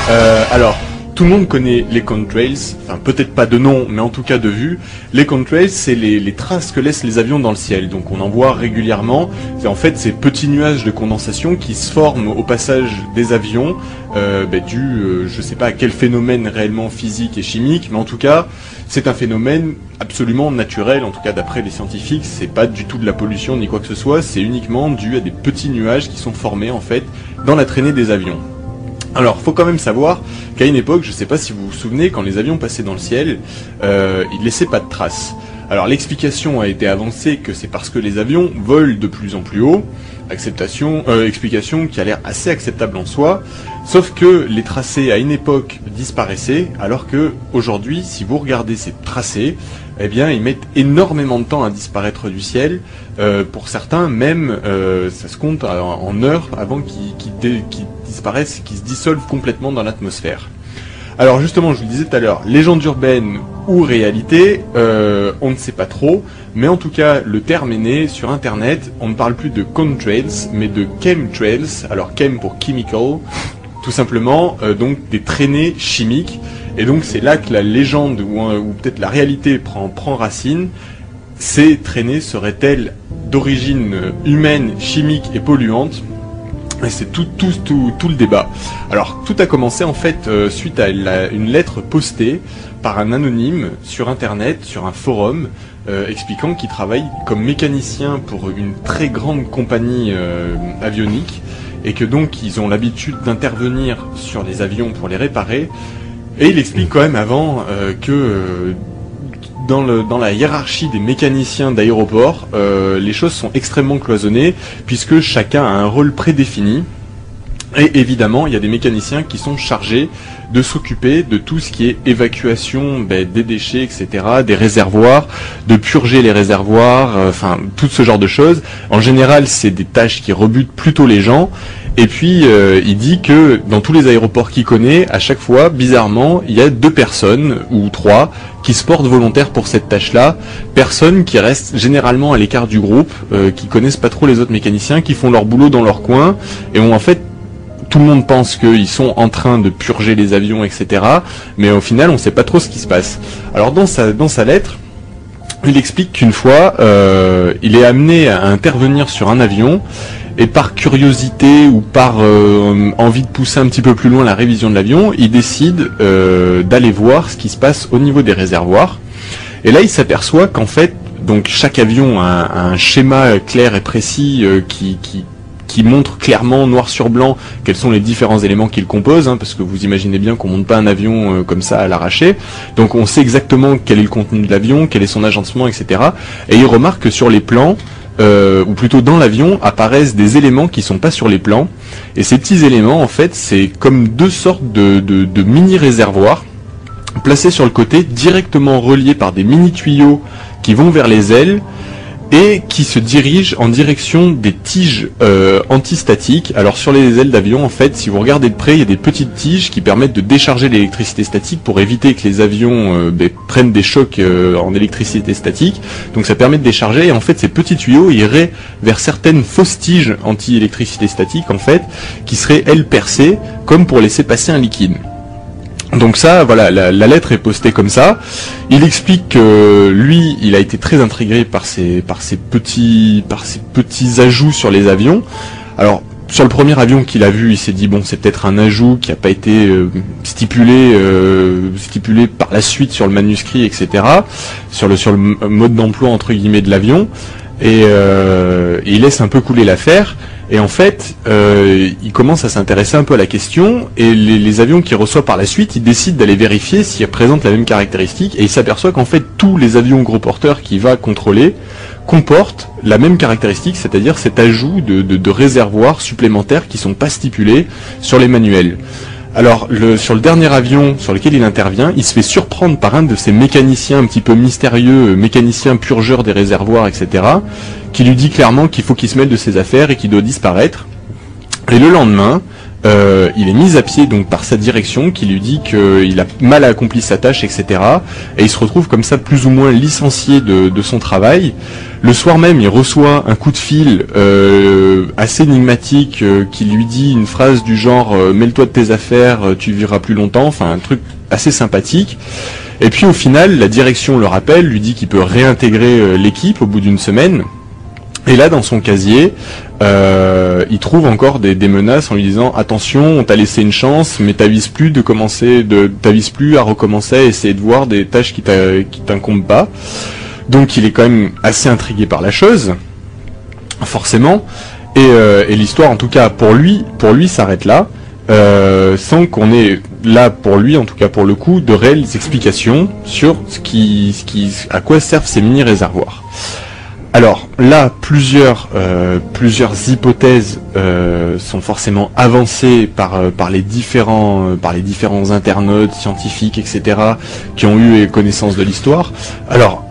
Alors, tout le monde connaît les contrails, enfin peut-être pas de nom, mais en tout cas de vue. Les contrails, c'est les traces que laissent les avions dans le ciel. Donc on en voit régulièrement. C'est en fait ces petits nuages de condensation qui se forment au passage des avions, je sais pas à quel phénomène réellement physique et chimique, mais en tout cas, c'est un phénomène absolument naturel, en tout cas d'après les scientifiques. C'est pas du tout de la pollution ni quoi que ce soit, c'est uniquement dû à des petits nuages qui sont formés en fait dans la traînée des avions. Alors, faut quand même savoir qu'à une époque, je sais pas si vous vous souvenez, quand les avions passaient dans le ciel, ils laissaient pas de traces. Alors, l'explication a été avancée que c'est parce que les avions volent de plus en plus haut. Explication qui a l'air assez acceptable en soi, sauf que les tracés à une époque disparaissaient, alors que aujourd'hui, si vous regardez ces tracés, eh bien, ils mettent énormément de temps à disparaître du ciel. Pour certains, même, ça se compte en heures avant qu'ils disparaissent, qu'ils se dissolvent complètement dans l'atmosphère. Alors justement, je vous le disais tout à l'heure, légende urbaine ou réalité, on ne sait pas trop, mais en tout cas, le terme est né sur Internet. On ne parle plus de contrails, mais de chemtrails. Alors chem pour chemical, tout simplement, donc des traînées chimiques. Et donc c'est là que la légende ou peut-être la réalité prend racine. Ces traînées seraient-elles d'origine humaine, chimique et polluante? Et c'est tout le débat. Alors tout a commencé en fait suite à une lettre postée par un anonyme sur Internet, sur un forum, expliquant qu'il travaille comme mécanicien pour une très grande compagnie avionique, et que donc ils ont l'habitude d'intervenir sur les avions pour les réparer. Et il explique quand même avant que dans la hiérarchie des mécaniciens d'aéroport, les choses sont extrêmement cloisonnées, puisque chacun a un rôle prédéfini. Et évidemment, il y a des mécaniciens qui sont chargés de s'occuper de tout ce qui est évacuation des déchets, etc., des réservoirs, de purger les réservoirs, enfin tout ce genre de choses. En général, c'est des tâches qui rebutent plutôt les gens. Et puis, il dit que dans tous les aéroports qu'il connaît, à chaque fois, bizarrement, il y a 2 personnes, ou 3, qui se portent volontaires pour cette tâche-là. Personnes qui restent généralement à l'écart du groupe, qui connaissent pas trop les autres mécaniciens, qui font leur boulot dans leur coin, et où en fait, tout le monde pense qu'ils sont en train de purger les avions, etc. Mais au final, on ne sait pas trop ce qui se passe. Alors dans sa lettre, il explique qu'une fois, il est amené à intervenir sur un avion, et par curiosité ou par envie de pousser un petit peu plus loin la révision de l'avion, il décide d'aller voir ce qui se passe au niveau des réservoirs. Et là, il s'aperçoit qu'en fait, donc chaque avion a un schéma clair et précis qui montre clairement, noir sur blanc, quels sont les différents éléments qu'il compose, parce que vous imaginez bien qu'on monte pas un avion comme ça à l'arraché. Donc on sait exactement quel est le contenu de l'avion, quel est son agencement, etc. Et il remarque que sur les plans, ou plutôt dans l'avion, apparaissent des éléments qui sont pas sur les plans. Et ces petits éléments, en fait, c'est comme 2 sortes de mini-réservoirs, placés sur le côté, directement reliés par des mini-tuyaux qui vont vers les ailes, et qui se dirige en direction des tiges antistatiques. Alors sur les ailes d'avion, en fait, si vous regardez de près, il y a des petites tiges qui permettent de décharger l'électricité statique pour éviter que les avions prennent des chocs en électricité statique. Donc ça permet de décharger, et en fait ces petits tuyaux iraient vers certaines fausses tiges anti-électricité statique, en fait, qui seraient elles percées, comme pour laisser passer un liquide. Donc ça, voilà, la lettre est postée comme ça. Il explique que lui, il a été très intrigué par ces petits ajouts sur les avions. Alors, sur le premier avion qu'il a vu, il s'est dit bon, c'est peut-être un ajout qui n'a pas été stipulé par la suite sur le manuscrit, etc. Sur le mode d'emploi entre guillemets de l'avion. Et il laisse un peu couler l'affaire. Et en fait, il commence à s'intéresser un peu à la question, et les avions qu'il reçoit par la suite, il décide d'aller vérifier s'ils présentent la même caractéristique, et il s'aperçoit qu'en fait, tous les avions gros porteurs qu'il va contrôler comportent la même caractéristique, c'est-à-dire cet ajout de réservoirs supplémentaires qui sont pas stipulés sur les manuels. Alors, sur le dernier avion sur lequel il intervient, il se fait surprendre par un de ces mécaniciens un petit peu mystérieux, mécanicien purgeur des réservoirs, etc., qui lui dit clairement qu'il faut qu'il se mêle de ses affaires et qu'il doit disparaître. Et le lendemain, il est mis à pied donc par sa direction qui lui dit qu'il a mal accompli sa tâche, etc. Et il se retrouve comme ça plus ou moins licencié de son travail. Le soir même, il reçoit un coup de fil assez énigmatique qui lui dit une phrase du genre mêle-toi de tes affaires, tu vivras plus longtemps, enfin un truc assez sympathique. Et puis au final, la direction le rappelle, lui dit qu'il peut réintégrer l'équipe au bout d'une semaine. Et là, dans son casier, il trouve encore des menaces en lui disant attention, on t'a laissé une chance, mais t'avises plus à recommencer à essayer de voir des tâches qui t'incombent pas. Donc il est quand même assez intrigué par la chose, forcément. Et l'histoire, en tout cas pour lui s'arrête là, sans qu'on ait là pour lui, en tout cas pour le coup, de réelles explications sur à quoi servent ces mini réservoirs. Alors là, plusieurs hypothèses sont forcément avancées par les différents internautes, scientifiques, etc. qui ont eu connaissance de l'histoire. Alors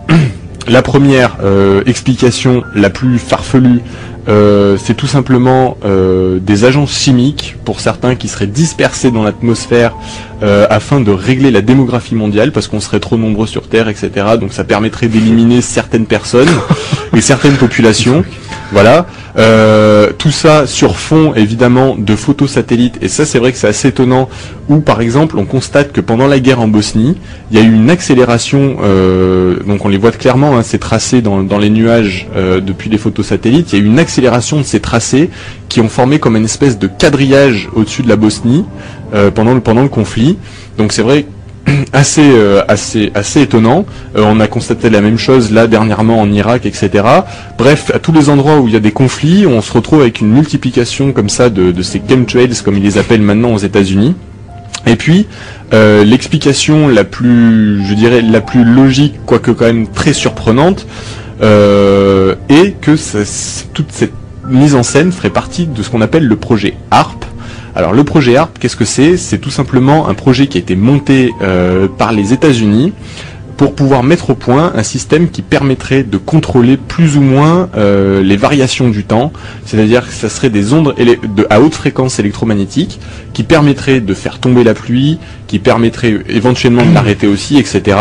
la première explication, la plus farfelue, c'est tout simplement des agents chimiques, pour certains, qui seraient dispersés dans l'atmosphère afin de régler la démographie mondiale, parce qu'on serait trop nombreux sur Terre, etc. Donc ça permettrait d'éliminer certaines personnes et certaines populations. Voilà. Tout ça sur fond, évidemment, de photos satellites, et ça c'est vrai que c'est assez étonnant, où par exemple on constate que pendant la guerre en Bosnie, il y a eu une accélération, donc on les voit clairement, hein, ces tracés dans les nuages depuis les photos satellites, il y a eu une accélération de ces tracés qui ont formé comme une espèce de quadrillage au-dessus de la Bosnie pendant le conflit. Donc c'est vrai assez étonnant. On a constaté la même chose là dernièrement en Irak, etc. Bref, à tous les endroits où il y a des conflits, on se retrouve avec une multiplication comme ça de ces chemtrails, comme ils les appellent maintenant aux États-Unis. Et puis l'explication la plus logique, quoique quand même très surprenante, est que toute cette mise en scène ferait partie de ce qu'on appelle le projet HARP. Alors le projet HARP, qu'est-ce que c'est ? C'est tout simplement un projet qui a été monté par les États-Unis pour pouvoir mettre au point un système qui permettrait de contrôler plus ou moins les variations du temps, c'est-à-dire que ça serait des ondes à haute fréquence électromagnétique qui permettraient de faire tomber la pluie, qui permettrait éventuellement de l'arrêter aussi, etc.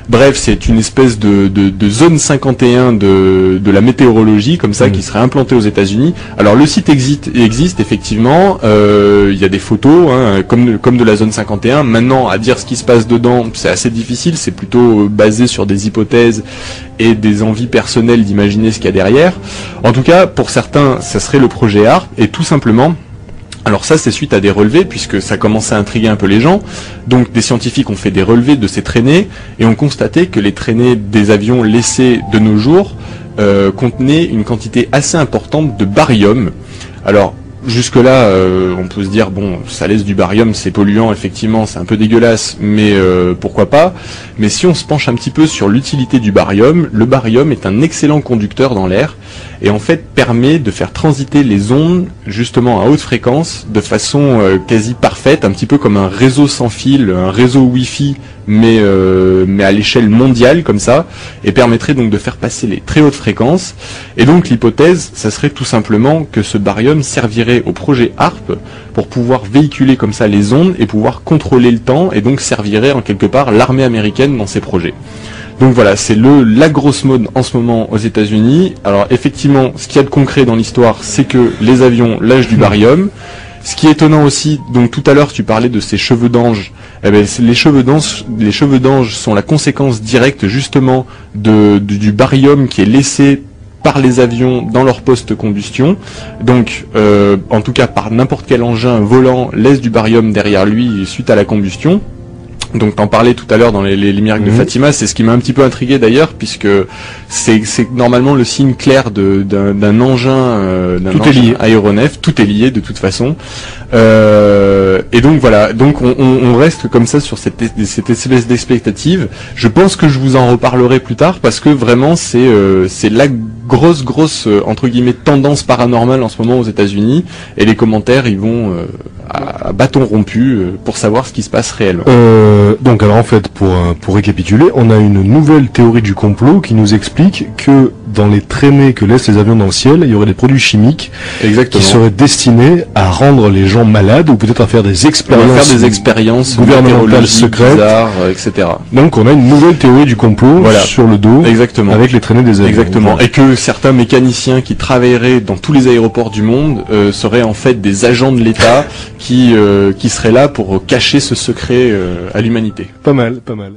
Bref, c'est une espèce de zone 51 de la météorologie, comme ça, qui serait implantée aux États-Unis. Alors le site existe effectivement, il y a des photos, hein, comme de la zone 51. Maintenant, à dire ce qui se passe dedans, c'est assez difficile, c'est plutôt basé sur des hypothèses et des envies personnelles d'imaginer ce qu'il y a derrière. En tout cas, pour certains, ça serait le projet HARP, et tout simplement, alors ça c'est suite à des relevés, puisque ça commençait à intriguer un peu les gens. Donc des scientifiques ont fait des relevés de ces traînées et ont constaté que les traînées des avions laissés de nos jours contenaient une quantité assez importante de barium. Alors jusque-là, on peut se dire, bon, ça laisse du barium, c'est polluant, effectivement, c'est un peu dégueulasse, mais pourquoi pas. Mais si on se penche un petit peu sur l'utilité du barium, le barium est un excellent conducteur dans l'air, et en fait permet de faire transiter les ondes, justement à haute fréquence, de façon quasi parfaite, un petit peu comme un réseau sans fil, un réseau Wi-Fi, mais à l'échelle mondiale, comme ça, et permettrait donc de faire passer les très hautes fréquences. Et donc l'hypothèse, ça serait tout simplement que ce barium servirait au projet HARP pour pouvoir véhiculer comme ça les ondes et pouvoir contrôler le temps, et donc servirait en quelque part l'armée américaine dans ses projets. Donc voilà, c'est la grosse mode en ce moment aux États-Unis. Alors effectivement, ce qu'il y a de concret dans l'histoire, c'est que les avions lâchent du barium. Ce qui est étonnant aussi, donc tout à l'heure tu parlais de ces cheveux d'ange, eh ben, les cheveux d'ange sont la conséquence directe justement du barium qui est laissé par les avions dans leur post-combustion. Donc en tout cas par n'importe quel engin volant laisse du barium derrière lui suite à la combustion. Donc t'en parlais tout à l'heure dans les miracles de Fatima, c'est ce qui m'a un petit peu intrigué d'ailleurs, puisque c'est normalement le signe clair d'un engin, aéronef, tout est lié de toute façon. Et donc voilà, donc on reste comme ça sur cette espèce d'expectative. Je pense que je vous en reparlerai plus tard, parce que vraiment c'est la grosse entre guillemets tendance paranormale en ce moment aux États-Unis, et les commentaires ils vont à bâton rompu pour savoir ce qui se passe réellement. Donc alors en fait, pour récapituler, on a une nouvelle théorie du complot qui nous explique que dans les traînées que laissent les avions dans le ciel, il y aurait des produits chimiques Exactement. qui seraient destinés à rendre les gens malades ou peut-être à faire des expériences gouvernementales secrètes, bizarres, etc. Donc on a une nouvelle théorie du complot sur le dos. Exactement. Avec les traînées des avions. Exactement. Voilà. Et que certains mécaniciens qui travailleraient dans tous les aéroports du monde seraient en fait des agents de l'État qui seraient là pour cacher ce secret à l'humanité. Pas mal, pas mal.